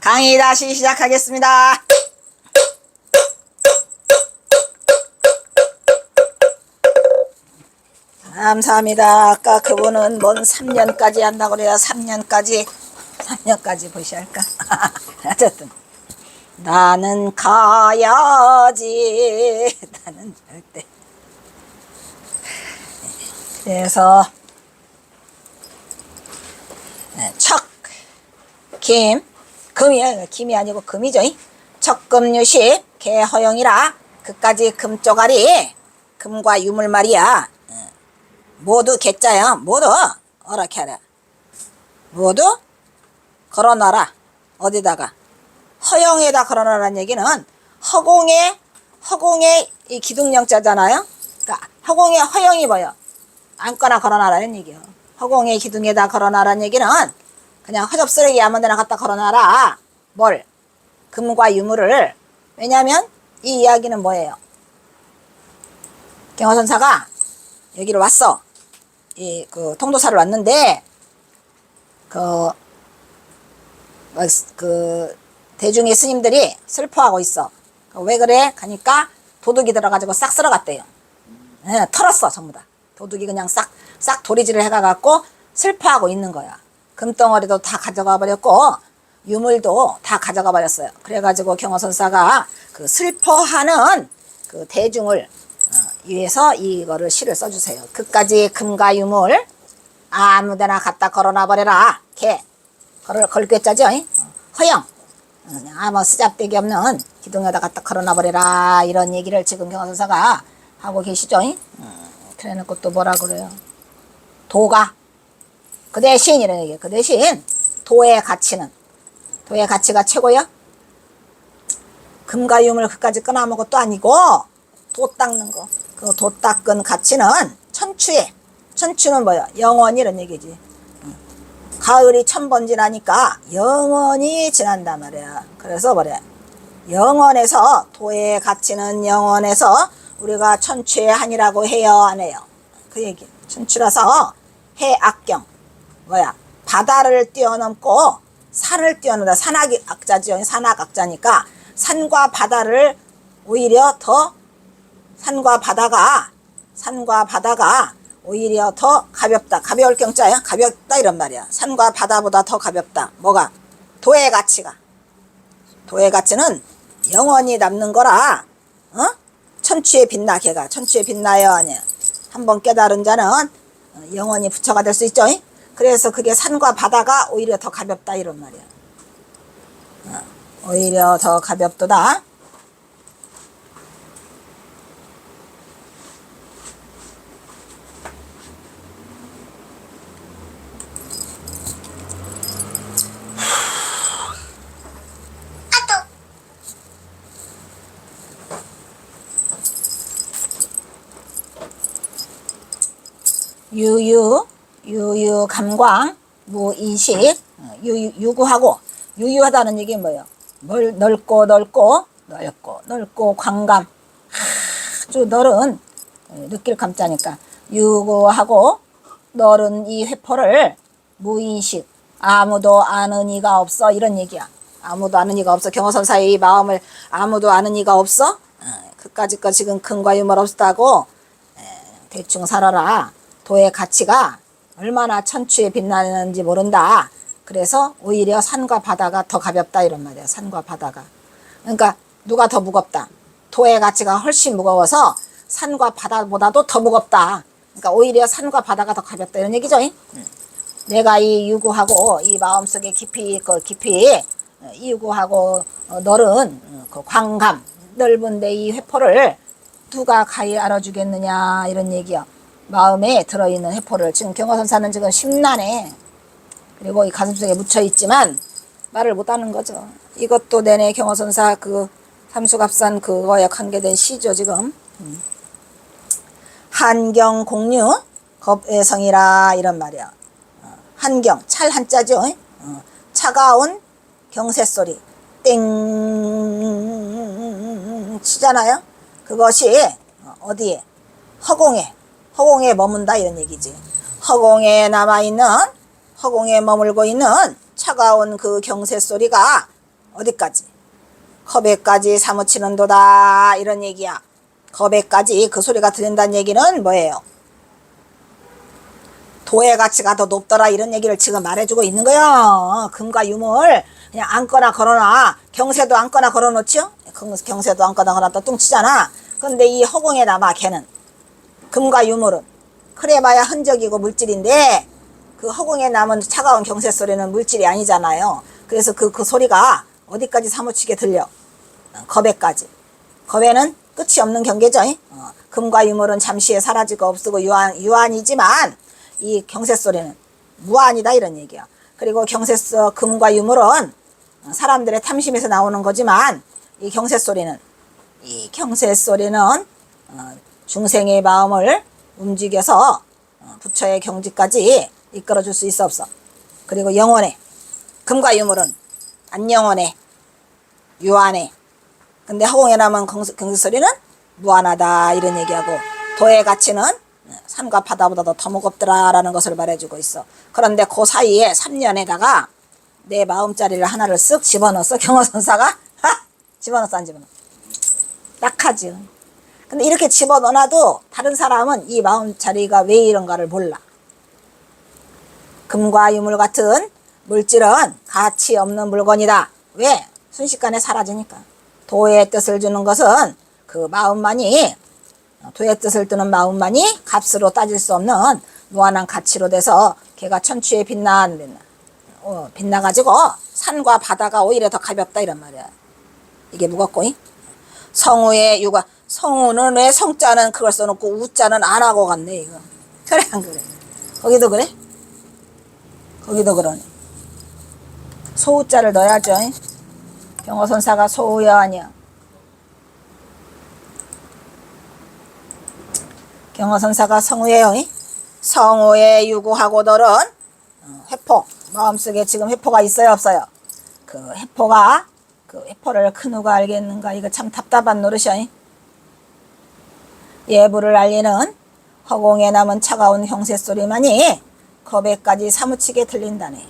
강의 다시 시작하겠습니다. 감사합니다. 아까 그분은 뭔 3년까지 한다고 그래야 3년까지 보셔야 할까? 어쨌든 나는 가야지. 나는 절대. 그래서 금이 아니고 금이죠. 척금유식 개허영이라 그까지 금쪼가리 금과 유물 말이야. 모두 개자야. 모두 어떻게 하라. 모두 걸어놔라. 어디다가 허영에다 걸어놔라는 얘기는 허공에 이 기둥영자잖아요. 그러니까 허공에 허영이 뭐요? 아무거나 걸어놔라는 얘기요. 허공의 기둥에다 걸어놔라는 얘기는 그냥 허접스레기 아무데나 갖다 걸어놔라. 뭘? 금과 유물을. 왜냐하면 이 이야기는 뭐예요? 경허선사가 여기를 왔어. 그 통도사를 왔는데 그 대중의 스님들이 슬퍼하고 있어. 왜 그래? 가니까 도둑이 들어가지고 싹 쓸어갔대요. 털었어 전부 다. 도둑이 그냥 싹 도리질을 해가갖고 슬퍼하고 있는 거야. 금덩어리도 다 가져가 버렸고 유물도 다 가져가 버렸어요. 그래가지고 경허선사가 그 슬퍼하는 그 대중을 위해서 이거를 시를 써주세요. 그까지 금과 유물 아무데나 갖다 걸어놔 버려라. 개 걸개자죠. 허영 아무 쓰잡대기 없는 기둥에다 갖다 걸어놔 버려라. 이런 얘기를 지금 경허선사가 하고 계시죠. 그래놓고 또 뭐라 그래요? 도가 그 대신 이런 얘기예요. 그 대신 도의 가치가 최고요. 금과 유물 그까지 끊어먹은 것도 아니고 도 닦는 거. 그 도 닦은 가치는 천추는 뭐야? 영원히 이런 얘기지. 가을이 1000번 지나니까 영원히 지난단 말이야. 그래서 뭐래? 영원에서 도의 가치는 영원에서 우리가 천추의 한이라고 해요, 안 해요? 그 얘기. 천추라서 해악경 뭐야? 바다를 뛰어넘고 산을 뛰어넘다. 산악악자죠. 산악악자니까 산과 바다를 오히려 더 산과 바다가 오히려 더 가볍다. 가벼울 경자야. 가볍다 이런 말이야. 산과 바다보다 더 가볍다. 뭐가? 도의 가치가. 도의 가치는 영원히 남는 거라. 천추에 빛나. 걔가 천추에 빛나요 아니야. 한번 깨달은 자는 영원히 부처가 될 수 있죠. 그래서 그게 산과 바다가 오히려 더 가볍다 이런 말이야. 오히려 더 가볍도다. 유유 감광 무인식 유구하고 유유하다는 얘기 뭐예요? 넓고 광감 아주 넓은 느낄 감자니까 유구하고 넓은 이 회포를 무인식 아무도 아는 이가 없어 이런 얘기야. 아무도 아는 이가 없어. 경허선사의 이 마음을 아무도 아는 이가 없어. 그까짓 거 지금 금과 유물 없다고 대충 살아라. 도의 가치가 얼마나 천추에 빛나는지 모른다. 그래서 오히려 산과 바다가 더 가볍다 이런 말이야. 산과 바다가. 그러니까 누가 더 무겁다. 도의 가치가 훨씬 무거워서 산과 바다보다도 더 무겁다. 그러니까 오히려 산과 바다가 더 가볍다 이런 얘기죠. 내가 이 유구하고 이 마음속에 깊이 이 유구하고 넓은 그 광감 넓은데 이 회포를 누가 가히 알아주겠느냐 이런 얘기야. 마음에 들어있는 회포를 지금 경허선사는 지금 심란해. 그리고 이 가슴속에 묻혀있지만 말을 못하는 거죠. 이것도 내내 경허선사 그 삼수갑산 그거에 관계된 시죠 지금. 한경공유 겁애성이라 이런 말이야. 한경 찰 한자죠. 차가운 경새소리 땡 치잖아요. 그것이 어디에? 허공에 머문다 이런 얘기지. 허공에 머물고 있는 차가운 그 경새 소리가 어디까지? 겁에까지 사무치는도다 이런 얘기야. 겁에까지 그 소리가 들린다는 얘기는 뭐예요? 도의 가치가 더 높더라 이런 얘기를 지금 말해주고 있는 거야. 금과 유물 그냥 앉거나 걸어놔. 경세도 앉거나 걸어놓지요? 경세도 앉거나 걸어놨다 뚱치잖아. 근데 이 허공에 남아 걔는 금과 유물은 그래봐야 흔적이고 물질인데 그 허공에 남은 차가운 경세 소리는 물질이 아니잖아요. 그래서 그 소리가 어디까지 사무치게 들려? 겁에까지. 겁에는 끝이 없는 경계죠. 금과 유물은 잠시에 사라지고 없어고 유한이지만 이 경세 소리는 무한이다 이런 얘기야. 그리고 금과 유물은 사람들의 탐심에서 나오는 거지만 이 경세 소리는 중생의 마음을 움직여서 부처의 경지까지 이끌어줄 수 있어 없어? 그리고 영원해. 금과 유물은 안 영원해. 유한해. 근데 허공에 남은 경세 소리는 무한하다 이런 얘기하고 도의 가치는 산과 바다보다도 더 무겁더라라는 것을 말해주고 있어. 그런데 그 사이에 3년에다가 내 마음자리를 하나를 쓱 집어넣었어. 경허선사가 집어넣었어 안 집어넣어? 딱하지. 근데 이렇게 집어넣어놔도 다른 사람은 이 마음자리가 왜 이런가를 몰라. 금과 유물 같은 물질은 가치 없는 물건이다. 왜? 순식간에 사라지니까. 도의 뜻을 주는 것은 그 마음만이, 도의 뜻을 두는 마음만이 값으로 따질 수 없는 무한한 가치로 돼서 걔가 천추에 빛나가지고 산과 바다가 오히려 더 가볍다 이런 말이야. 이게 무겁고. 성우의 유가, 성우는 왜 성자는 그걸 써놓고 우자는 안 하고 갔네 이거. 그래 안 그래? 거기도 그래? 거기도 그러네. 소우자를 넣어야죠. 경허선사가 소우야 아니야. 경허선사가 성우예요. 성우에 유구하고 널은 회포. 마음속에 지금 회포가 있어요 없어요? 그 회포를 큰 누가 알겠는가. 이거 참 답답한 노릇이야. 예부를 알리는 허공에 남은 차가운 경세 소리만이 겁에까지 사무치게 들린다네.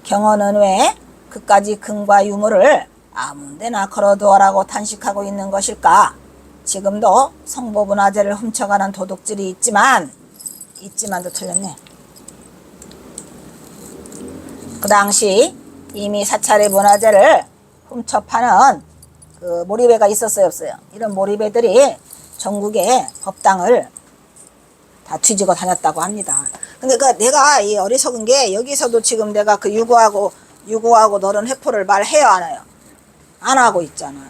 경허는 왜 그까지 금과 유물을 아무데나 걸어두어라고 탄식하고 있는 것일까? 지금도 성보문화재를 훔쳐가는 도둑질이 있지만도 틀렸네. 그 당시 이미 사찰의 문화재를 훔쳐 파는 그 몰입애가 있었어요 없어요? 이런 몰입애들이 전국의 법당을 다 뒤지고 다녔다고 합니다. 근데 내가 이 어리석은 게 여기서도 지금 내가 그 유구하고 너는 회포를 말해요 안 해요? 안 하고 있잖아.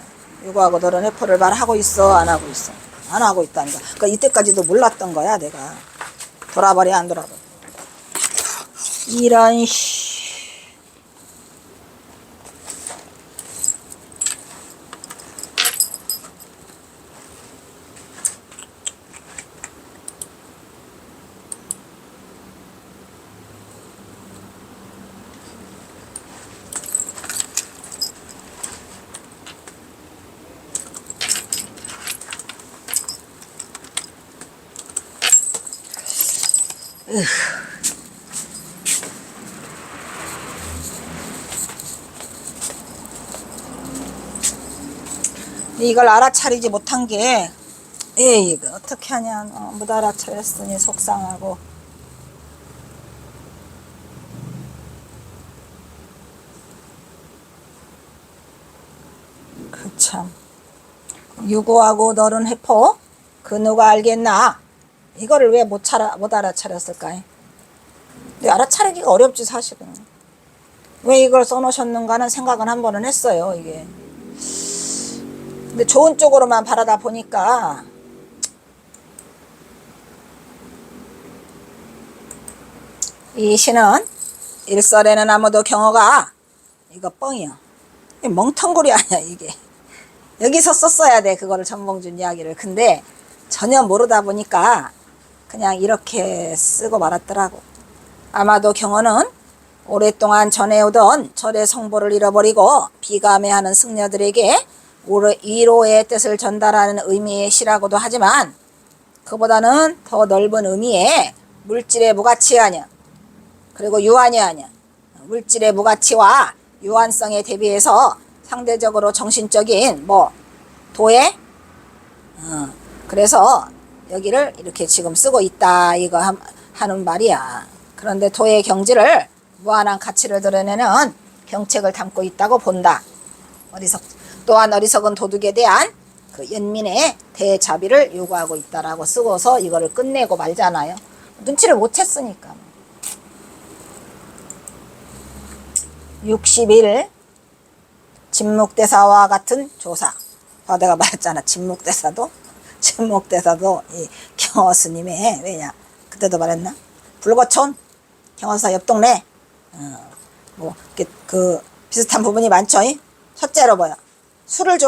유구하고 너는 회포를 말하고 있어 안 하고 있어? 안 하고 있다니까. 그러니까 이때까지도 몰랐던 거야 내가. 돌아버려 안 돌아버려. 이런 이걸 알아차리지 못한 게 이거 어떻게 하냐. 못 알아차렸으니 속상하고. 참 유구하고 너른 회포 그 누가 알겠나. 이거를 왜 못 알아차렸을까. 근데 알아차리기가 어렵지 사실은. 왜 이걸 써놓으셨는가는 생각은 한 번은 했어요 이게. 근데 좋은 쪽으로만 바라다 보니까 이 시는 일설에는 아무도 경허가 이거 뻥이야. 멍텅구리 아니야 이게. 여기서 썼어야 돼 그거를 전봉준 이야기를. 근데 전혀 모르다 보니까 그냥 이렇게 쓰고 말았더라고. 아마도 경허는 오랫동안 전해오던 절의 성보를 잃어버리고 비감해하는 승려들에게 위로의 뜻을 전달하는 의미의 시라고도 하지만 그보다는 더 넓은 의미의 물질의 무가치 아니야. 그리고 유한이 아니야. 물질의 무가치와 유한성에 대비해서 상대적으로 정신적인 뭐 도에 그래서 여기를 이렇게 지금 쓰고 있다 이거 하는 말이야. 그런데 도의 경지를 무한한 가치를 드러내는 경책을 담고 있다고 본다. 또한 어리석은 도둑에 대한 그 연민의 대자비를 요구하고 있다라고 쓰고서 이거를 끝내고 말잖아요. 눈치를 못 챘으니까. 61 진묵대사와 같은 조사. 내가 말했잖아. 진묵대사도 이 경허스님의 왜냐 그때도 말했나 불거촌 경허사 옆 동네 뭐 그 비슷한 부분이 많죠. 첫째로 뭐야 술을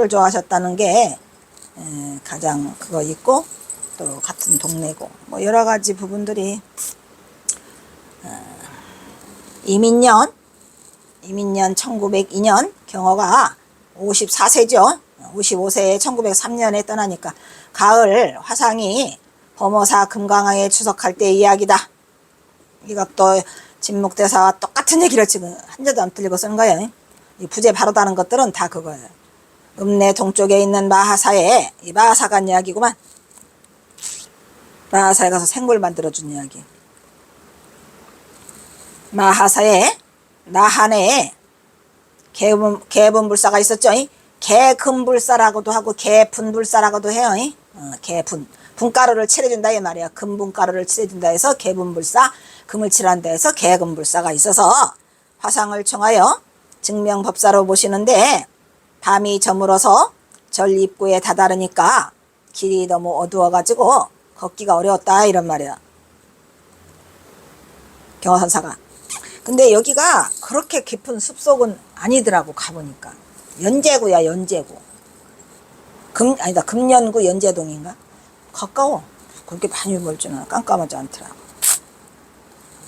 좋아하셨다는 게 가장 그거 있고 또 같은 동네고 뭐 여러 가지 부분들이 이민년 1902년 경허가 54세죠. 55세에 1903년에 떠나니까 가을 화상이 범어사 금강항에 추석할 때 이야기다. 이것도 진묵대사와 똑같은 얘기를 지금 한자도 안 틀리고 쓴 거예요. 이 부제 바로다는 것들은 다 그거예요. 읍내 동쪽에 있는 마하사에 이 마하사 간 이야기구만. 마하사에 가서 생굴 만들어준 이야기. 마하사에 나한에 개분불사가 있었죠. 개금불사라고도 하고 개분불사라고도 해요. 개분 분가루를 칠해준다 이 말이야. 금분가루를 칠해준다 해서 개분불사, 금을 칠한다 해서 개금불사가 있어서 화상을 청하여 증명법사로 모시는데 밤이 저물어서 절 입구에 다다르니까 길이 너무 어두워가지고 걷기가 어려웠다 이런 말이야. 경허선사가. 근데 여기가 그렇게 깊은 숲속은 아니더라고 가보니까. 연제구야 연제구. 금연구 연제동인가? 가까워. 그렇게 많이 멀지는 않아. 깜깜하지 않더라고.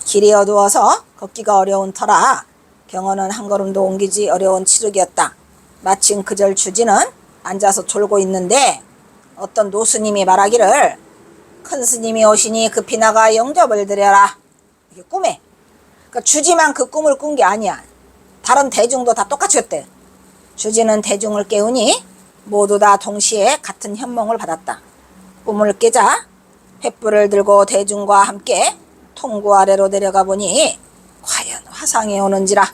길이 어두워서 걷기가 어려운 터라 경허는 한 걸음도 옮기지 어려운 치르기였다. 마침 그절 주지는 앉아서 졸고 있는데 어떤 노스님이 말하기를 큰 스님이 오시니 급히 나가 영접을 드려라. 이게 꿈에. 그러니까 주지만 그 꿈을 꾼 게 아니야. 다른 대중도 다 똑같이 했대. 주지는 대중을 깨우니 모두 다 동시에 같은 현몽을 받았다. 꿈을 깨자 횃불을 들고 대중과 함께 통구 아래로 내려가 보니 과연 화상이 오는지라.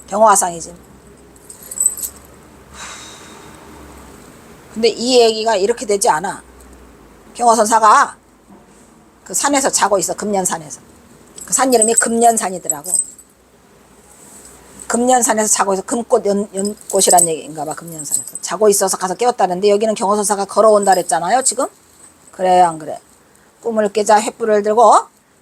경허화상이지. 근데 이 얘기가 이렇게 되지 않아. 경허선사가 그 산에서 자고 있어. 금년산에서. 그 산 이름이 금년산이더라고. 금년산에서 자고 있어. 금꽃 연꽃이란 얘기인가 봐. 금년산에서 자고 있어서 가서 깨웠다는데 여기는 경허선사가 걸어온다 그랬잖아요 지금. 그래 안 그래. 꿈을 깨자 횃불을 들고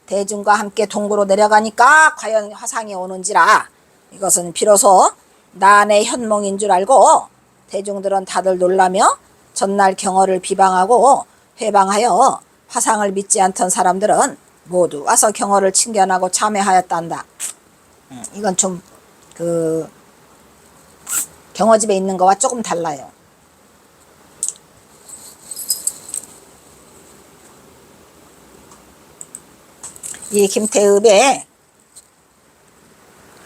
대중과 함께 동구로 내려가니까 과연 화상이 오는지라. 이것은 비로소 난의 현몽인 줄 알고 대중들은 다들 놀라며 전날 경허를 비방하고 회방하여 화상을 믿지 않던 사람들은 모두 와서 경허를 칭견하고 참회하였단다. 이건 좀 그 경허집에 있는 거와 조금 달라요. 이 김태읍에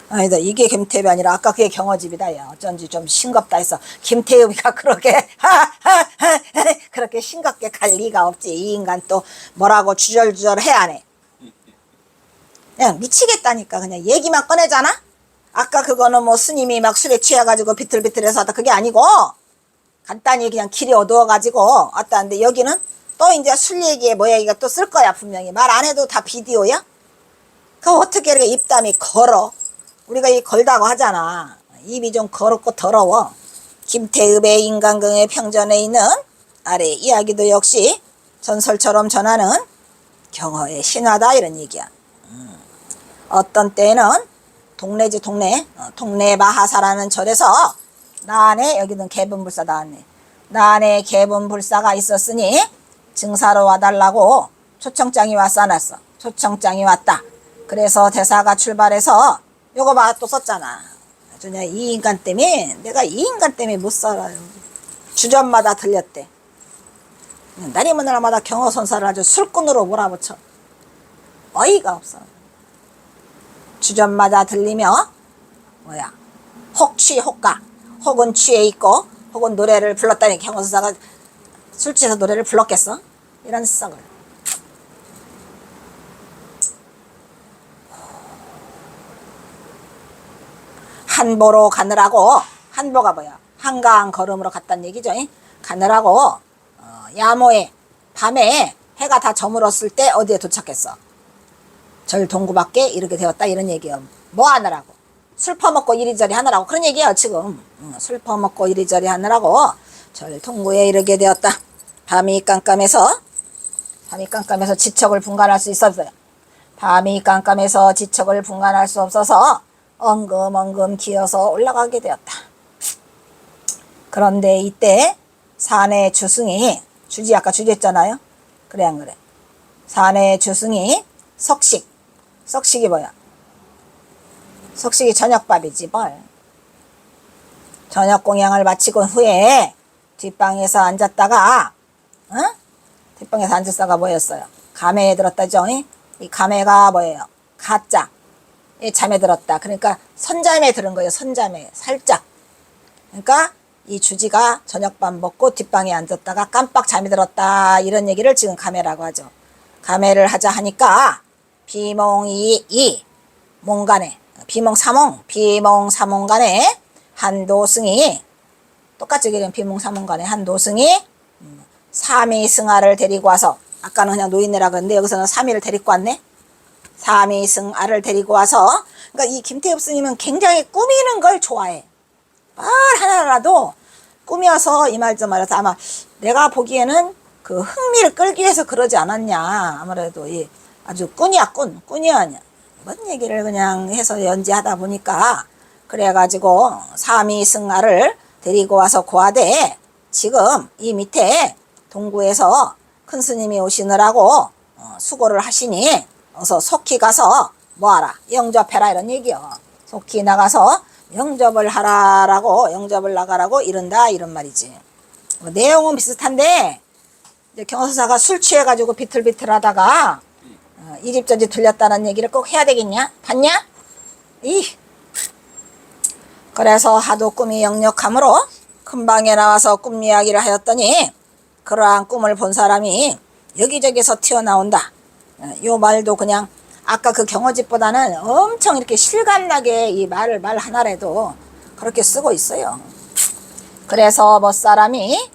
아니다 이게 김태읍이 아니라 아까 그게 경허집이다. 야 어쩐지 좀 싱겁다 해서 김태읍이가 그렇게 그렇게 싱겁게 갈 리가 없지. 이 인간 또 뭐라고 주절주절 해 안 해. 그냥 미치겠다니까. 그냥 얘기만 꺼내잖아. 아까 그거는 뭐 스님이 막 술에 취해가지고 비틀비틀해서 하다 그게 아니고 간단히 그냥 길이 어두워가지고 왔다는데 여기는 또 이제 술 얘기에 뭐 얘기가 또 쓸 거야 분명히. 말 안 해도 다 비디오야. 그 어떻게 이렇게 입담이 걸어. 우리가 이 걸다고 하잖아. 입이 좀 거롭고 더러워. 김태읍의 인간경의 평전에 있는 아래 이야기도 역시 전설처럼 전하는 경허의 신화다 이런 얘기야. 어떤 때에는 동네지 동네 마하사라는 절에서 나안에 여기는 개분불사 나왔네. 나안에 개분불사가 있었으니 증사로 와달라고 초청장이 왔어놨어. 초청장이 왔다. 그래서 대사가 출발해서 요거 봐 또 썼잖아. 아주냐 이 인간 때문에 내가 이 인간 때문에 못 살아요. 주전마다 들렸대. 날이면 날마다 경허선사를 아주 술꾼으로 몰아붙여. 어이가 없어. 주전마다 들리며 뭐야 혹취 혹가, 혹은 취해 있고 혹은 노래를 불렀다니 경호서사가 술 취해서 노래를 불렀겠어? 이런 썩을. 한보로 가느라고, 한보가 뭐야? 한강 걸음으로 갔다는 얘기죠. 가느라고 야모에 밤에 해가 다 저물었을 때 어디에 도착했어? 절 동구 밖에 이르게 되었다 이런 얘기예요. 뭐 하느라고? 술 퍼먹고 이리저리 하느라고 그런 얘기예요 지금. 술 퍼먹고 이리저리 하느라고 절 동구에 이르게 되었다. 밤이 깜깜해서 지척을 분간할 수 있었어요. 밤이 깜깜해서 지척을 분간할 수 없어서 엉금엉금 기어서 올라가게 되었다. 그런데 이때 산의 주승이, 주지 아까 주지했잖아요. 그래 안 그래? 산의 주승이 석식이 뭐야? 석식이 저녁밥이지 뭘. 저녁 공양을 마치고 후에 뒷방에서 앉았다가 뒷방에서 앉았다가 뭐였어요? 감회에 들었다죠. 이 감회가 뭐예요? 가짜. 잠에 들었다. 그러니까 선잠에 들은 거예요. 선잠에 살짝. 그러니까 이 주지가 저녁밥 먹고 뒷방에 앉았다가 깜빡 잠이 들었다. 이런 얘기를 지금 감회라고 하죠. 감회를 하자 하니까 비몽이 몽간에 비몽사몽간에 한 도승이 똑같이 얘기하면 비몽사몽간에 한 도승이 삼위승아를 데리고 와서, 아까는 그냥 노인네라고 했는데 여기서는 삼위를 데리고 왔네. 삼위승아를 데리고 와서, 그러니까 이 김태엽 스님은 굉장히 꾸미는 걸 좋아해. 말 하나라도 꾸며서 이 말 좀 말해서 아마 내가 보기에는 그 흥미를 끌기 위해서 그러지 않았냐. 아무래도 이 아주 꾼이야. 뭔 얘기를 그냥 해서 연지하다 보니까 그래가지고 삼위승아를 데리고 와서 고하되 지금 이 밑에 동구에서 큰 스님이 오시느라고 수고를 하시니 어서 속히 가서 뭐하라 영접해라 이런 얘기요. 속히 나가서 영접을 하라라고, 영접을 나가라고 이른다 이런 말이지. 내용은 비슷한데 이제 경호사가 술 취해가지고 비틀비틀하다가 이 집 저 집 들렸다는 얘기를 꼭 해야 되겠냐? 봤냐? 그래서 하도 꿈이 역력하므로 큰 방에 나와서 꿈 이야기를 하였더니 그러한 꿈을 본 사람이 여기저기서 튀어나온다. 요 말도 그냥 아까 그 경어집보다는 엄청 이렇게 실감나게 이 말 하나라도 그렇게 쓰고 있어요. 그래서 멋사람이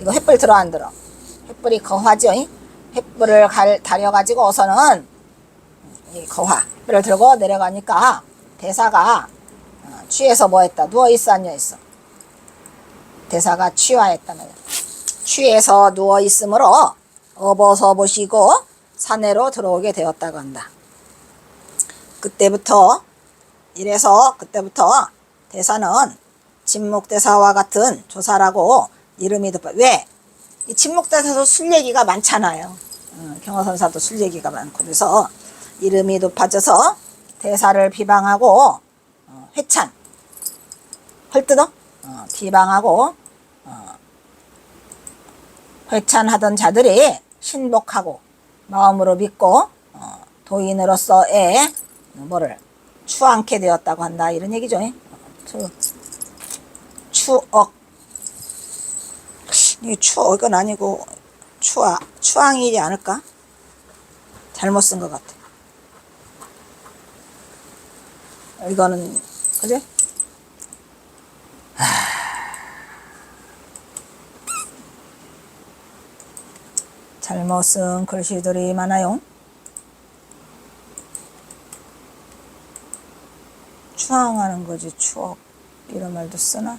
이거 횃불 들어 안 들어? 횃불이 거화죠. 횃불을 다려가지고 이 거화를 들고 내려가니까 대사가 취해서 뭐 했다? 누워있어 앉아있어? 대사가 취화했다며. 취해서 누워있으므로 업어서 보시고 산내로 들어오게 되었다고 한다. 그때부터 대사는 진묵대사와 같은 조사라고 이름이 덮어. 왜? 이 진묵대사도 술 얘기가 많잖아요. 경허선사도 술 얘기가 많고 그래서 이름이 높아져서 대사를 비방하고 회찬 헐뜯어 비방하고 회찬하던 자들이 신복하고 마음으로 믿고 도인으로서의 뭐를 추앙케 되었다고 한다 이런 얘기죠. 추억, 이 추억은 아니고 추앙이지 않을까? 잘못 쓴 것 같아. 이거는 그지? 잘못 쓴 글씨들이 많아요. 추앙하는 거지 추억 이런 말도 쓰나?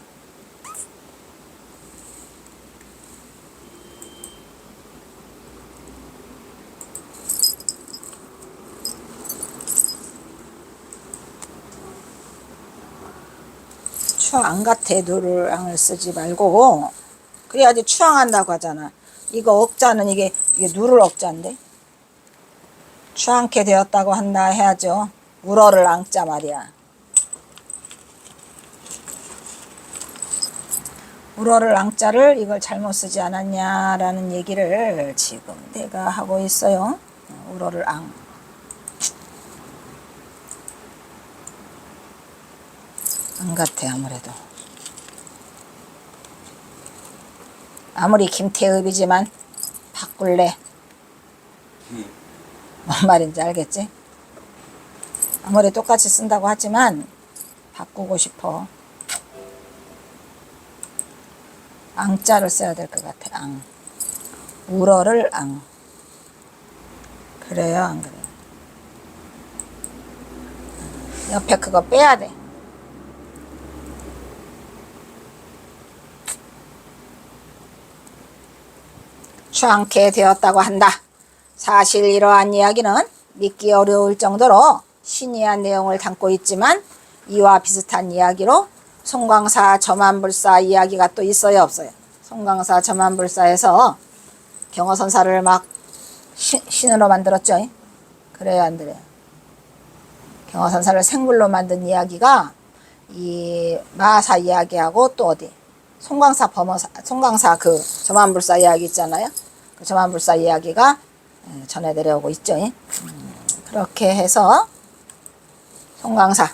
추앙 같아. 누를앙을 쓰지 말고 그래야지 추앙한다고 하잖아. 이거 억자는 이게 누를 억자인데 추앙케 되었다고 한다 해야죠. 우러를 앙자 말이야. 우러를 앙자를 이걸 잘못 쓰지 않았냐라는 얘기를 지금 내가 하고 있어요. 우러를 앙. 안 같아. 아무래도 아무리 김태읍이지만 바꿀래. 뭔 말인지 알겠지? 아무리 똑같이 쓴다고 하지만 바꾸고 싶어. 앙자를 써야 될 것 같아. 앙. 울어를 앙. 그래요, 안 그래요? 옆에 그거 빼야 돼. 취하게 되었다고 한다. 사실 이러한 이야기는 믿기 어려울 정도로 신이한 내용을 담고 있지만 이와 비슷한 이야기로 송광사 점안불사 이야기가 또 있어요, 없어요? 송광사 점안불사에서 경어선사를 막 신으로 만들었죠. 그래요, 안 그래요? 경어선사를 생물로 만든 이야기가 이 마사 이야기하고 또 어디 송광사 그 점안불사 이야기 있잖아요. 그 점안불사 이야기가 전해 내려오고 있죠. 그렇게 해서 송광사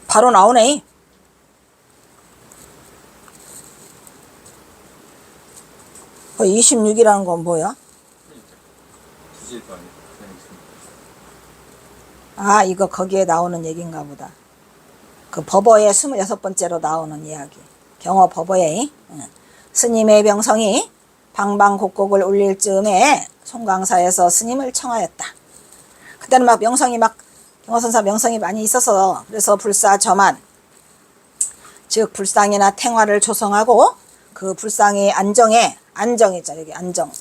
바로 나오네. 그 26이라는 건 뭐야? 아, 이거 거기에 나오는 얘기인가 보다. 그 법어의 26번째로 나오는 이야기. 경어 법어의 스님의 명성이 방방곡곡을 울릴 즈음에 송광사에서 스님을 청하였다. 그때는 막 명성이 막 경어선사 명성이 많이 있어서 그래서 불사 점안 즉 불상이나 탱화를 조성하고 그 불상의 안정이죠. 여기 안정.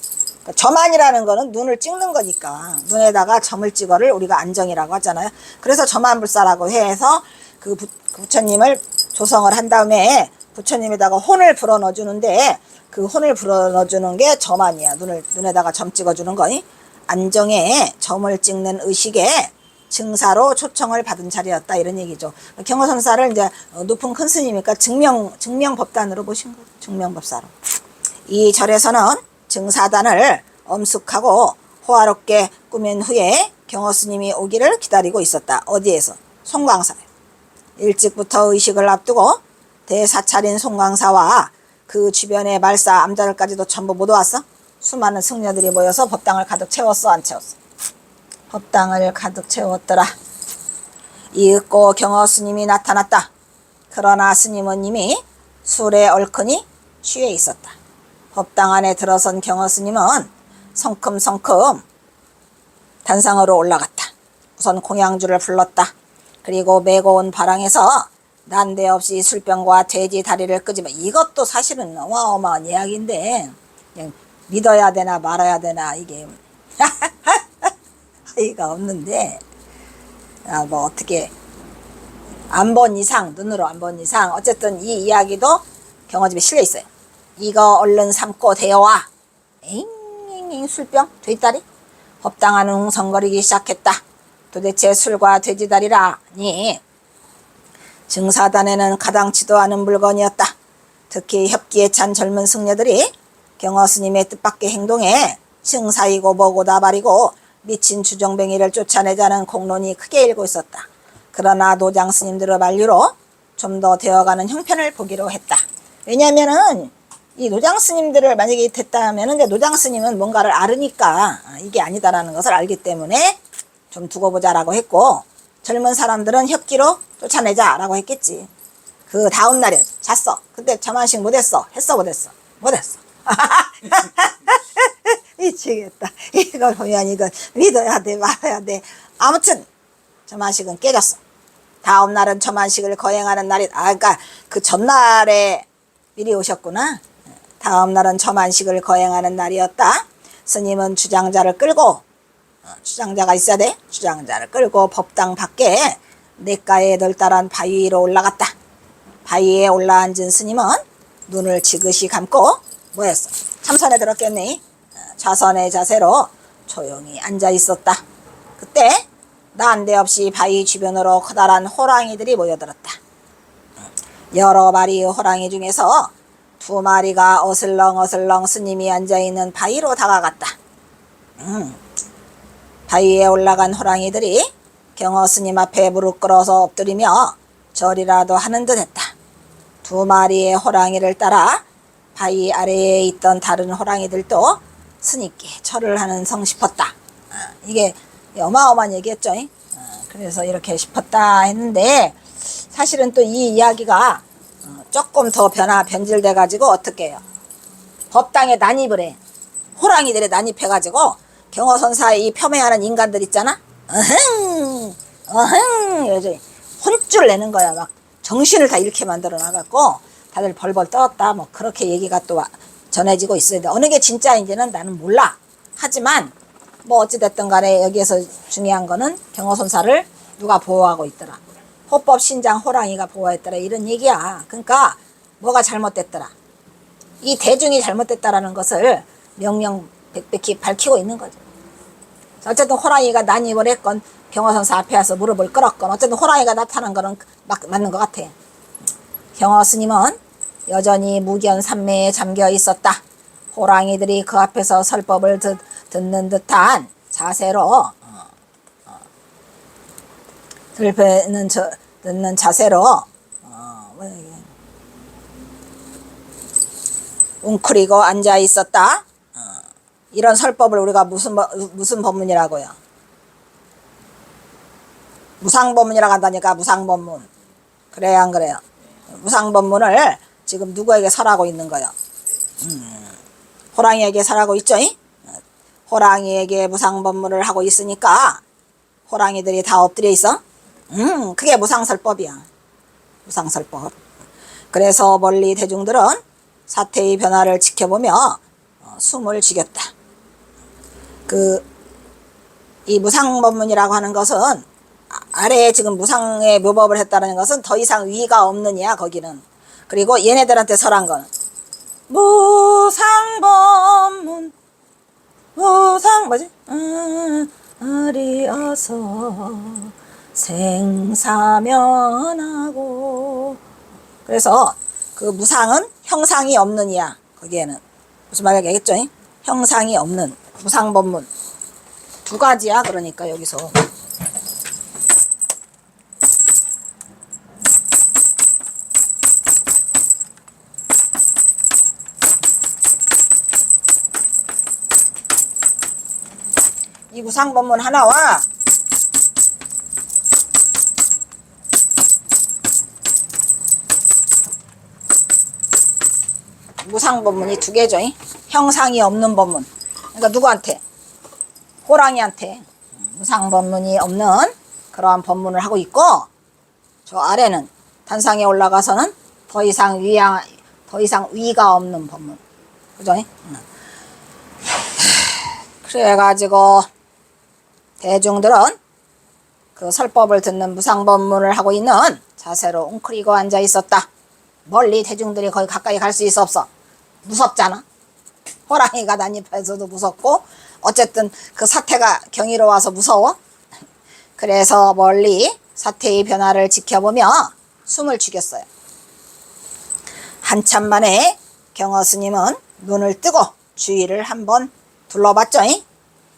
그러니까 점안이라는 거는 눈을 찍는 거니까 눈에다가 점을 찍어를 우리가 안정이라고 하잖아요. 그래서 점안불사라고 해서 그 부처님을 조성을 한 다음에 부처님에다가 혼을 불어 넣어주는데 그 혼을 불어 넣어주는 게 점안이야. 눈에다가 점 찍어주는 거니. 안정에 점을 찍는 의식에 증사로 초청을 받은 자리였다 이런 얘기죠. 경어선사를 이제 높은 큰 스님이니까 증명법단으로 보신 거예요. 증명법사로. 이 절에서는 증사단을 엄숙하고 호화롭게 꾸민 후에 경어스님이 오기를 기다리고 있었다. 어디에서? 송광사에. 일찍부터 의식을 앞두고 대사찰인 송광사와 그 주변의 말사 암자들까지도 전부 못 왔어. 수많은 승려들이 모여서 법당을 가득 채웠어, 안 채웠어? 법당을 가득 채웠더라. 이윽고 경어 스님이 나타났다. 그러나 스님은 이미 술에 얼큰이 취해 있었다. 법당 안에 들어선 경어 스님은 성큼성큼 단상으로 올라갔다. 우선 공양주를 불렀다. 그리고 메고 온 바랑에서 난데없이 술병과 돼지 다리를 끄집어. 이것도 사실은 어마어마한 이야기인데 그냥 믿어야 되나 말아야 되나 이게 이가 없는데 뭐 어떻게 안 본 이상 눈으로 안 본 이상 어쨌든 이 이야기도 경어집에 실려 있어요. 이거 얼른 삼고 대어와. 엥 술병 돼지다리 법당 안은 웅성거리기 시작했다. 도대체 술과 돼지다리라니 증사단에는 가당치도 않은 물건이었다. 특히 협기에 찬 젊은 승려들이 경어 스님의 뜻밖의 행동에 증사이고 뭐고 나발이고 미친 주정뱅이를 쫓아내자는 공론이 크게 일고 있었다. 그러나 노장 스님들의 만류로 좀 더 되어가는 형편을 보기로 했다. 왜냐면은 이 노장 스님들을 만약에 됐다면은 노장 스님은 뭔가를 알으니까 이게 아니다라는 것을 알기 때문에 좀 두고 보자라고 했고 젊은 사람들은 협기로 쫓아내자라고 했겠지. 그 다음 날에 잤어. 근데 점안식 못했어. 했어 못했어? 못했어. 미치겠다. 이걸 보면 이건 믿어야 돼 말아야 돼. 아무튼 점안식은 깨졌어. 다음 날은 점안식을 거행하는 날이 그러니까 그 전날에 미리 오셨구나. 다음 날은 점안식을 거행하는 날이었다. 스님은 주장자를 끌고 주장자가 있어야 돼. 주장자를 끌고 법당 밖에 냇가에 널따란 바위 위로 올라갔다. 바위에 올라앉은 스님은 눈을 지그시 감고 뭐했어? 참선에 들었겠니? 좌선의 자세로 조용히 앉아 있었다. 그때 난데없이 바위 주변으로 커다란 호랑이들이 모여들었다. 여러 마리의 호랑이 중에서 2마리가 어슬렁어슬렁 스님이 앉아있는 바위로 다가갔다. 바위에 올라간 호랑이들이 경어 스님 앞에 무릎 꿇어서 엎드리며 절이라도 하는 듯 했다. 두 마리의 호랑이를 따라 바위 아래에 있던 다른 호랑이들도 스님께 절을 하는 성 싶었다. 이게 어마어마한 얘기였죠. 그래서 이렇게 싶었다 했는데 사실은 또 이 이야기가 조금 더 변질돼 가지고 어떻게 해요? 법당에 난입을 해. 호랑이들에 난입해 가지고 경허선사에 이 폄훼하는 인간들 있잖아. 어흥 어흥 이러지 혼쭐 내는 거야. 막 정신을 다 잃게 만들어 놔갖고 다들 벌벌 떨었다. 뭐 그렇게 얘기가 또 전해지고 있어요. 어느 게 진짜인지는 나는 몰라. 하지만 뭐 어찌됐든 간에 여기에서 중요한 거는 경허선사를 누가 보호하고 있더라. 호법 신장 호랑이가 보호했더라. 이런 얘기야. 그러니까 뭐가 잘못됐더라. 이 대중이 잘못됐다라는 것을 명명백백히 밝히고 있는 거죠. 어쨌든 호랑이가 난입을 했건 경허선사 앞에 와서 무릎을 꿇었건 어쨌든 호랑이가 나타난 거는 맞는 것 같아. 경허 스님은 여전히 무견산매에 잠겨 있었다. 호랑이들이 그 앞에서 설법을 듣는 듯한 자세로 듣는 자세로 웅크리고 앉아 있었다. 이런 설법을 우리가 무슨 법문이라고요? 무상법문이라고 한다니까. 무상법문. 그래요 안 그래요? 무상법문을 지금 누구에게 설하고 있는 거요? 호랑이에게 설하고 있죠? 호랑이에게 무상법문을 하고 있으니까 호랑이들이 다 엎드려 있어? 그게 무상설법이야. 무상설법. 그래서 멀리 대중들은 사태의 변화를 지켜보며 숨을 죽였다. 이 무상법문이라고 하는 것은 아래에 지금 무상의 묘법을 했다는 것은 더 이상 위가 없느냐 거기는. 그리고 얘네들한테 설한 건 무상법문 뭐지? 어리어서 생사면하고. 그래서 그 무상은 형상이 없는 이야. 거기에는 무슨 말인지 알겠죠? 형상이 없는 무상법문 두 가지야. 그러니까 여기서 이 무상법문 하나와 무상법문이 두 개죠. 형상이 없는 법문. 그러니까 누구한테? 호랑이한테 무상법문이 없는 그러한 법문을 하고 있고, 저 아래는 단상에 올라가서는 더 이상 위가 없는 법문. 그죠? 그래가지고 대중들은 그 설법을 듣는 무상법문을 하고 있는 자세로 웅크리고 앉아 있었다. 멀리 대중들이 거의 가까이 갈 수 있어 없어? 무섭잖아. 호랑이가 난입해서도 무섭고 어쨌든 그 사태가 경이로워서 무서워. 그래서 멀리 사태의 변화를 지켜보며 숨을 죽였어요. 한참 만에 경허 스님은 눈을 뜨고 주위를 한번 둘러봤죠.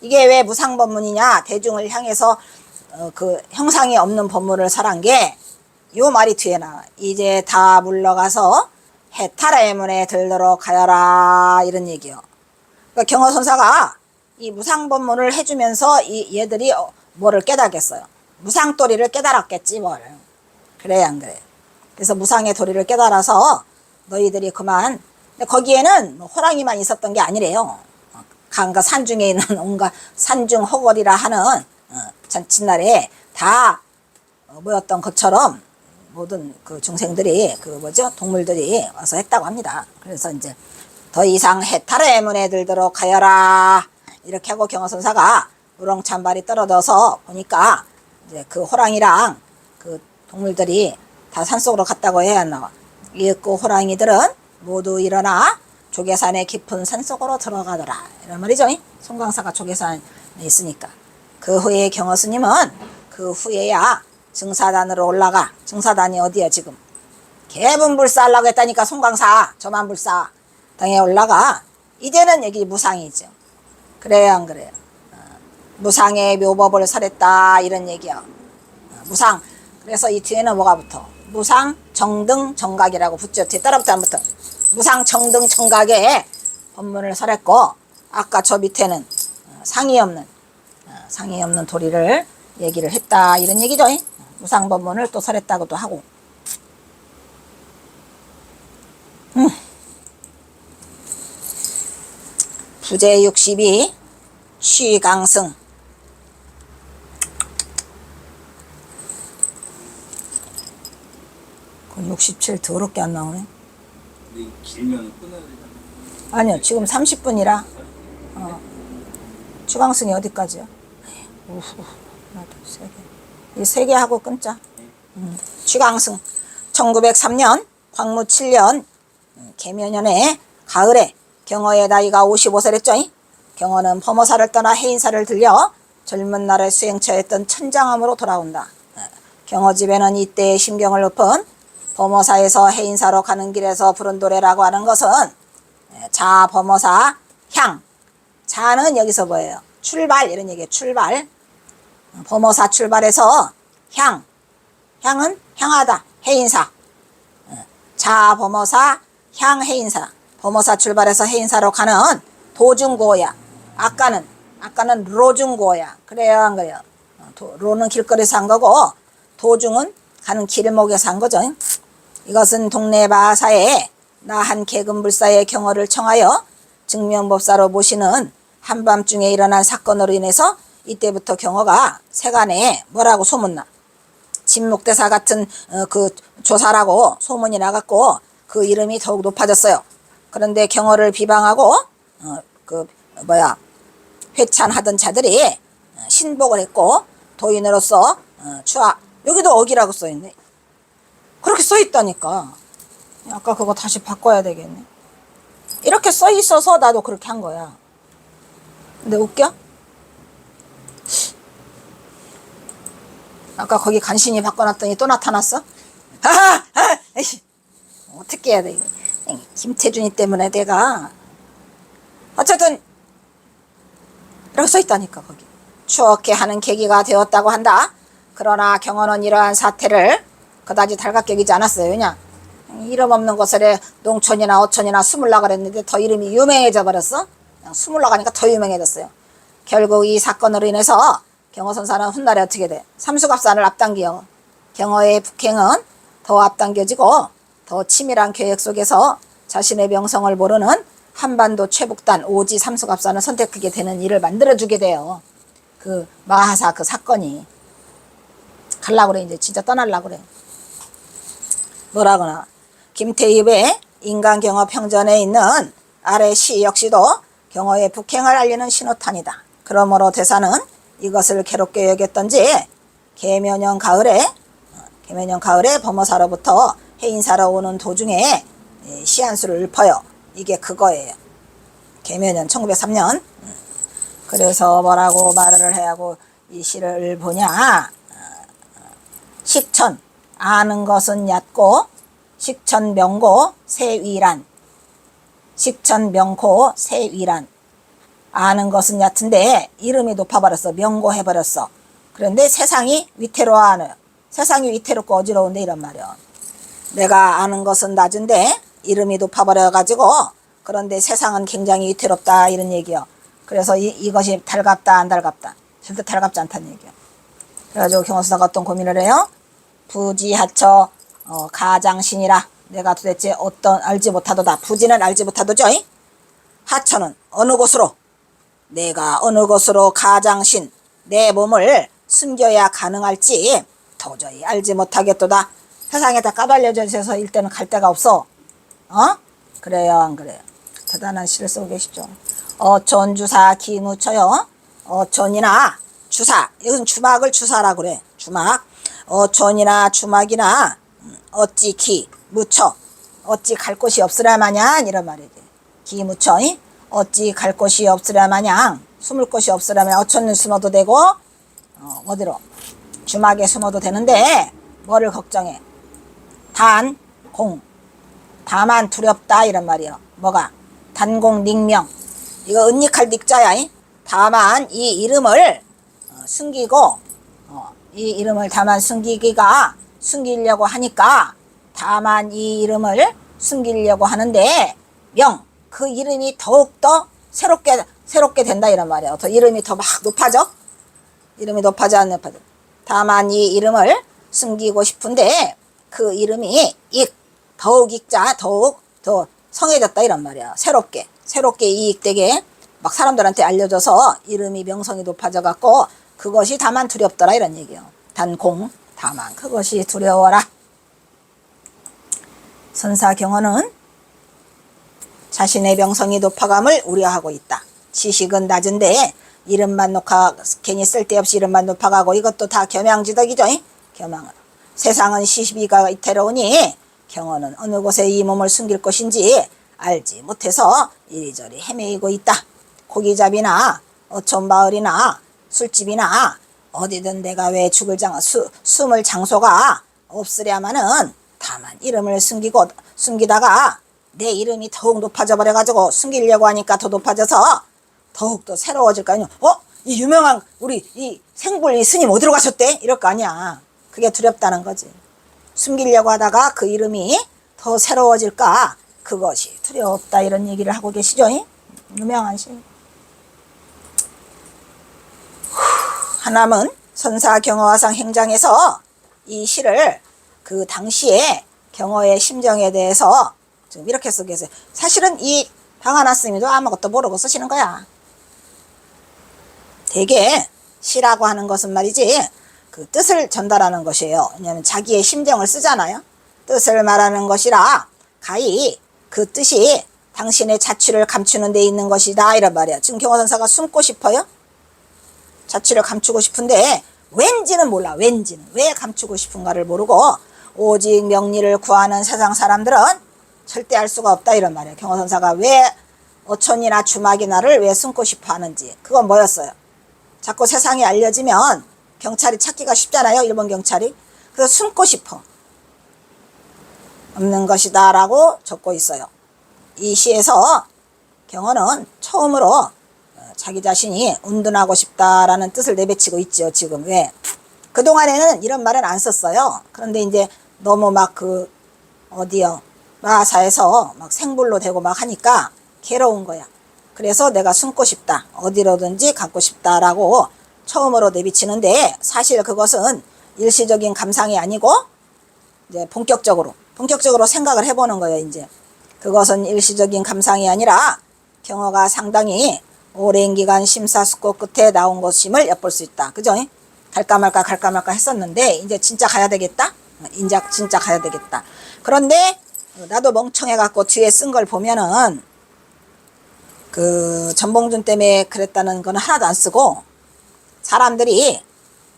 이게 왜 무상법문이냐? 대중을 향해서 그 형상이 없는 법문을 설한 게 요 말이 뒤에 나와. 이제 다 물러가서 해탈의 문에 들도록 하여라. 이런 얘기요. 그러니까 경허선사가 이 무상법문을 해주면서 얘들이 뭐를 깨닫겠어요? 무상도리를 깨달았겠지 뭘. 그래 안 그래? 그래서 무상의 도리를 깨달아서 너희들이 그만. 근데 거기에는 호랑이만 있었던 게 아니래요. 강가 산중에 있는 온갖 산중 허걸이라 하는 잔칫날에 다 모였던 것처럼 모든 그 중생들이 동물들이 와서 했다고 합니다. 그래서 이제 더 이상 해탈의 문에 들도록 하여라 이렇게 하고 경허선사가 우렁찬발이 떨어져서 보니까 이제 그 호랑이랑 그 동물들이 다 산속으로 갔다고 해야 나와. 그 호랑이들은 모두 일어나 조계산의 깊은 산속으로 들어가더라 이런 말이죠. 송광사가 조계산에 있으니까. 그 후에 경허 스님은 그 후에야 증사단으로 올라가. 증사단이 어디야 지금? 개분불사 하려고 했다니까. 송광사 저만불사 당에 올라가. 이제는 여기 무상이죠. 그래요 안 그래요? 무상의 묘법을 설했다 이런 얘기야. 무상. 그래서 이 뒤에는 뭐가 붙어? 무상 정등 정각이라고 붙죠. 뒤에 따라붙어 안 붙어. 무상 정등 정각에 법문을 설했고, 아까 저 밑에는 상이 없는 도리를 얘기를 했다 이런 얘기죠. 무상 법문을 또 설했다고도 하고. 부제 62 취강승. 그 67 더럽게 안 나오네. 근데 길면 끊어야 되잖아. 아니요, 지금 30분이라. 취강승이 어디까지요? 우후, 하나, 둘, 세 개. 이 세 개 하고 끊자. 취강승. 1903년 광무 7년 계면년에 가을에 경어의 나이가 55세랬죠. 경어는 범어사를 떠나 해인사를 들려 젊은 날에 수행처했던 천장암으로 돌아온다. 경어집에는 이때의 심경을 읊은 범어사에서 해인사로 가는 길에서 부른 노래라고 하는 것은 자 범어사 향. 자는 여기서 뭐예요? 출발 이런 얘기예요. 출발. 범어사 출발해서 향. 향은 향하다. 해인사. 자 범어사 향 해인사. 범어사 출발해서 해인사로 가는 도중고야. 아까는 로중고야. 그래요 안 그래요? 로는 길거리에서 한 거고 도중은 가는 길목에서 한 거죠. 이것은 동네 마사에 나한 계급불사의 경어를 청하여 증명법사로 모시는 한밤중에 일어난 사건으로 인해서 이때부터 경어가 세간에 뭐라고 소문나. 진목대사 같은 그 조사라고 소문이 나갔고 그 이름이 더욱 높아졌어요. 그런데 경어를 비방하고 회찬하던 자들이 신복을 했고 도인으로서 추하. 여기도 어기라고 써있네. 그렇게 써있다니까. 아까 그거 다시 바꿔야 되겠네. 이렇게 써있어서 나도 그렇게 한 거야. 근데 웃겨? 아까 거기 간신히 바꿔놨더니 또 나타났어? 에이씨, 어떻게 해야 돼 이거. 김태준이 때문에 내가 어쨌든 이렇게 써있다니까. 거기 추억해 하는 계기가 되었다고 한다. 그러나 경어는 이러한 사태를 그다지 달갑게 여기지 않았어요. 왜냐, 이름 없는 곳에 농촌이나 어촌이나 숨으려고 그랬는데 더 이름이 유명해져 버렸어. 그냥 숨으려고 하니까 더 유명해졌어요. 결국 이 사건으로 인해서 경어선사는 훗날에 어떻게 돼? 삼수갑산을 앞당겨. 경어의 북행은 더 앞당겨지고 더 치밀한 계획 속에서 자신의 명성을 모르는 한반도 최북단 오지 삼수갑산을 선택하게 되는 일을 만들어주게 돼요. 그 마하사 그 사건이. 갈라고 그래. 이제 진짜 떠날라고 그래. 뭐라거나 김태입의 인간경어 평전에 있는 아래 시 역시도 경어의 북행을 알리는 신호탄이다. 그러므로 대사는 이것을 괴롭게 여겼던지 계면년 가을에 범어사로부터 해인사로 오는 도중에 시 한 수를 읊어요. 이게 그거예요. 계면년 1903년. 그래서 뭐라고 말을 해야 하고 이 시를 보냐. 식천 아는 것은 얕고 식천명고 세위란. 식천명고 세위란. 아는 것은 얕은데 이름이 높아버렸어. 명고해버렸어. 그런데 세상이 위태로워하는. 세상이 위태롭고 어지러운데 이런 말이야. 내가 아는 것은 낮은데 이름이 높아버려가지고 그런데 세상은 굉장히 위태롭다 이런 얘기요. 그래서 이것이 달갑다 안 달갑다. 절대 달갑지 않다는 얘기요. 그래가지고 경어수사가 어떤 고민을 해요. 부지하처 가장신이라. 내가 도대체 어떤 알지 못하도다. 부지는 알지 못하도죠. 하처는 어느 곳으로. 내가 어느 곳으로 가장신 내 몸을 숨겨야 가능할지 도저히 알지 못하겠도다. 세상에다 까발려져 있어서 일단은 갈 데가 없어. 그래요 안 그래요? 대단한 시를 쓰고 계시죠. 어촌주사 기무쳐요. 어촌이나 주사. 이것은 주막을 주사라고 그래. 주막. 어촌이나 주막이나 어찌 기 무쳐. 어찌 갈 곳이 없으라 마냥 이런 말이지. 기무쳐. 어찌 갈 곳이 없으라 마냥. 숨을 곳이 없으라 마냥 어촌은 숨어도 되고 어디로 주막에 숨어도 되는데 뭐를 걱정해. 단공. 다만 두렵다 이런 말이요. 뭐가? 단공 닉명. 이거 은닉할 닉자야. 다만 이 이름을 숨기고 이 이름을 다만 숨기기가 숨기려고 하니까 다만 이 이름을 숨기려고 하는데 그 이름이 더욱더 새롭게 된다 이런 말이야. 더 이름이 더 막 높아져. 이름이 높아져 안 높아져. 다만 이 이름을 숨기고 싶은데 그 이름이 더욱 익자 더욱 더 성해졌다 이런 말이야. 새롭게 이익되게 막 사람들한테 알려져서 이름이 명성이 높아져 갖고 그것이 다만 두렵더라 이런 얘기요. 단공 다만 그것이 두려워라. 선사경어는 자신의 명성이 높아감을 우려하고 있다. 지식은 낮은데 이름만 괜히 쓸데없이 이름만 높아가고 이것도 다 겸양지덕이죠. 겸양을. 세상은 시비가 이태로우니 경어는 어느 곳에 이 몸을 숨길 것인지 알지 못해서 이리저리 헤매이고 있다. 고기잡이나 어촌마을이나 술집이나 어디든 내가 왜 숨을 장소가 없으랴마는 다만 이름을 숨기다가 내 이름이 더욱 높아져 버려가지고 숨기려고 하니까 더 높아져서 더욱더 새로워질 거 아니야. 이 유명한 우리 이 생불 이 스님 어디로 가셨대? 이럴 거 아니야. 그게 두렵다는 거지. 숨기려고 하다가 그 이름이 더 새로워질까? 그것이 두렵다 이런 얘기를 하고 계시죠. 유명한 시. 하남은 선사경어화상 행장에서 이 시를 그 당시에 경어의 심정에 대해서 좀 이렇게 쓰고 계세요. 사실은 이 방하나 스님도 아무것도 모르고 쓰시는 거야. 대개 시라고 하는 것은 말이지 그 뜻을 전달하는 것이에요. 왜냐하면 자기의 심정을 쓰잖아요. 뜻을 말하는 것이라 가히 그 뜻이 당신의 자취를 감추는 데 있는 것이다 이런 말이야. 지금 경어선사가 숨고 싶어요? 자취를 감추고 싶은데 왠지는 몰라. 왠지는 왜 감추고 싶은가를 모르고 오직 명리를 구하는 세상 사람들은 절대 알 수가 없다 이런 말이에요. 경어선사가 왜 어촌이나 주막이나를 왜 숨고 싶어 하는지. 그건 뭐였어요? 자꾸 세상에 알려지면 경찰이 찾기가 쉽잖아요. 일본 경찰이. 그래서 숨고 싶어. 없는 것이다 라고 적고 있어요. 이 시에서 경어는 처음으로 자기 자신이 운둔하고 싶다라는 뜻을 내비치고 있죠. 지금 왜? 그동안에는 이런 말은 안 썼어요. 그런데 이제 너무 막 마사에서 막 생불로 되고 막 하니까 괴로운 거야. 그래서 내가 숨고 싶다. 어디로든지 갖고 싶다라고 처음으로 내비치는데 사실 그것은 일시적인 감상이 아니고 이제 본격적으로 생각을 해보는 거예요. 이제 그것은 일시적인 감상이 아니라 경어가 상당히 오랜 기간 심사숙고 끝에 나온 것임을 엿볼 수 있다. 그죠? 갈까 말까 했었는데 이제 진짜 가야 되겠다. 진짜 가야 되겠다. 그런데 나도 멍청해갖고 뒤에 쓴 걸 보면은 그 전봉준 때문에 그랬다는 건 하나도 안 쓰고 사람들이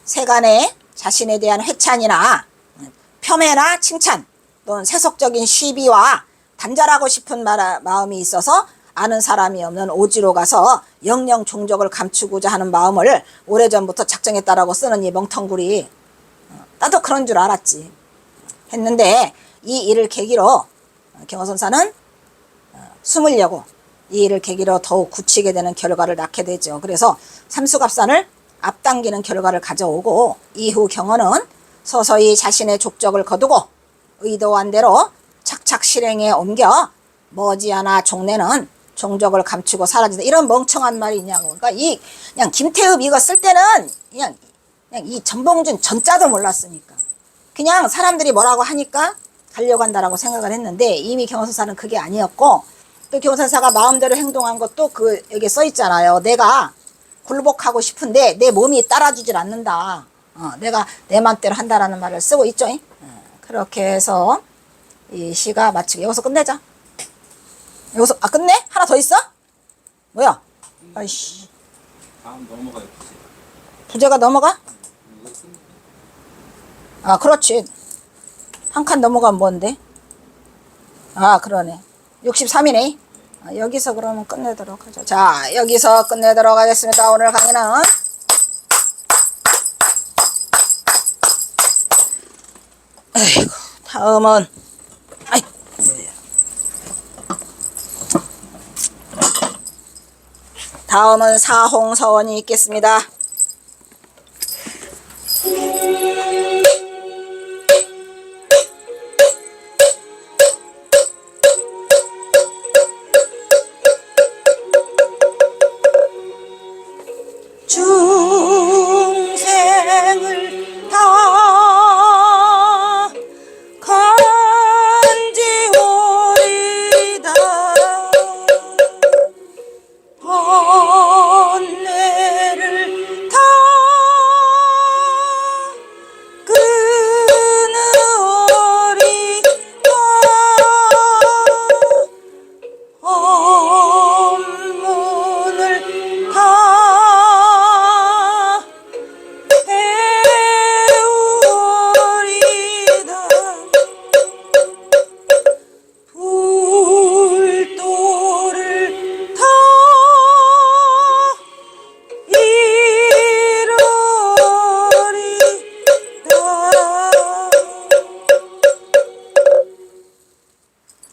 세간에 자신에 대한 회찬이나 폄훼나 칭찬 또는 세속적인 시비와 단절하고 싶은 마음이 있어서 아는 사람이 없는 오지로 가서 영영 종족을 감추고자 하는 마음을 오래전부터 작정했다라고 쓰는 이 멍텅구리. 나도 그런 줄 알았지. 했는데 이 일을 계기로 경어선사는 숨으려고 이 일을 계기로 더욱 굳히게 되는 결과를 낳게 되죠. 그래서 삼수갑산을 앞당기는 결과를 가져오고 이후 경어는 서서히 자신의 족적을 거두고 의도한 대로 착착 실행에 옮겨 머지않아 종래는 종족을 감추고 사라진다. 이런 멍청한 말이 있냐고. 그러니까 그냥 김태읍 이거 쓸 때는 그냥 이 전봉준 전자도 몰랐으니까. 그냥 사람들이 뭐라고 하니까 가려고 한다라고 생각을 했는데 이미 경어선사는 그게 아니었고 또 경어선사가 마음대로 행동한 것도 여기 써 있잖아요. 내가 굴복하고 싶은데 내 몸이 따라주질 않는다. 내가 내 맘대로 한다라는 말을 쓰고 있죠. 그렇게 해서 이 시가 마치고 여기서 끝내자. 여기서 끝내? 하나 더 있어? 뭐야? 아이씨. 다음 넘어가요. 부제가 넘어가? 그렇지. 한 칸 넘어가면 뭔데? 그러네. 63이네. 여기서 그러면 끝내도록 하죠. 자, 여기서 끝내도록 하겠습니다. 오늘 강의는 다음은 다음은 사홍서원이 있겠습니다.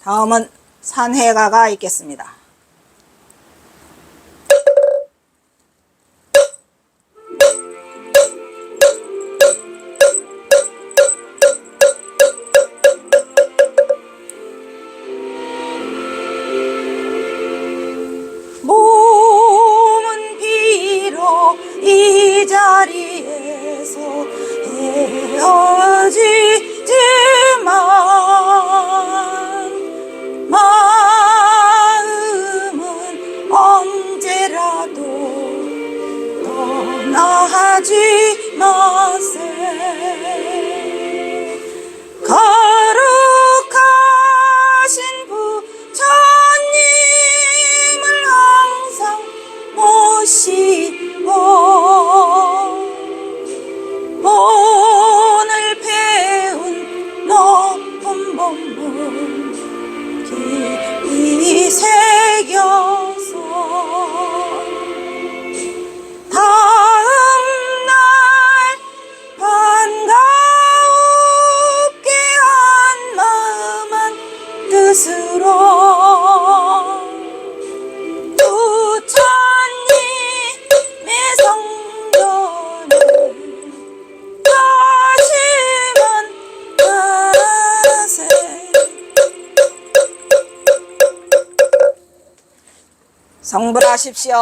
다음은 산해가가 있겠습니다. 몸은 비록 이 자리에서 헤어지지만 마음은 언제라도 떠나지 마세. 거룩하신 부처님을 항상 모시고 오늘 배운 높은 법문 깊이 새겨서 다음날 반가웁게 한 마음 한 뜻으로 부처님의 성전을 다시만 하세. 성불하십시오.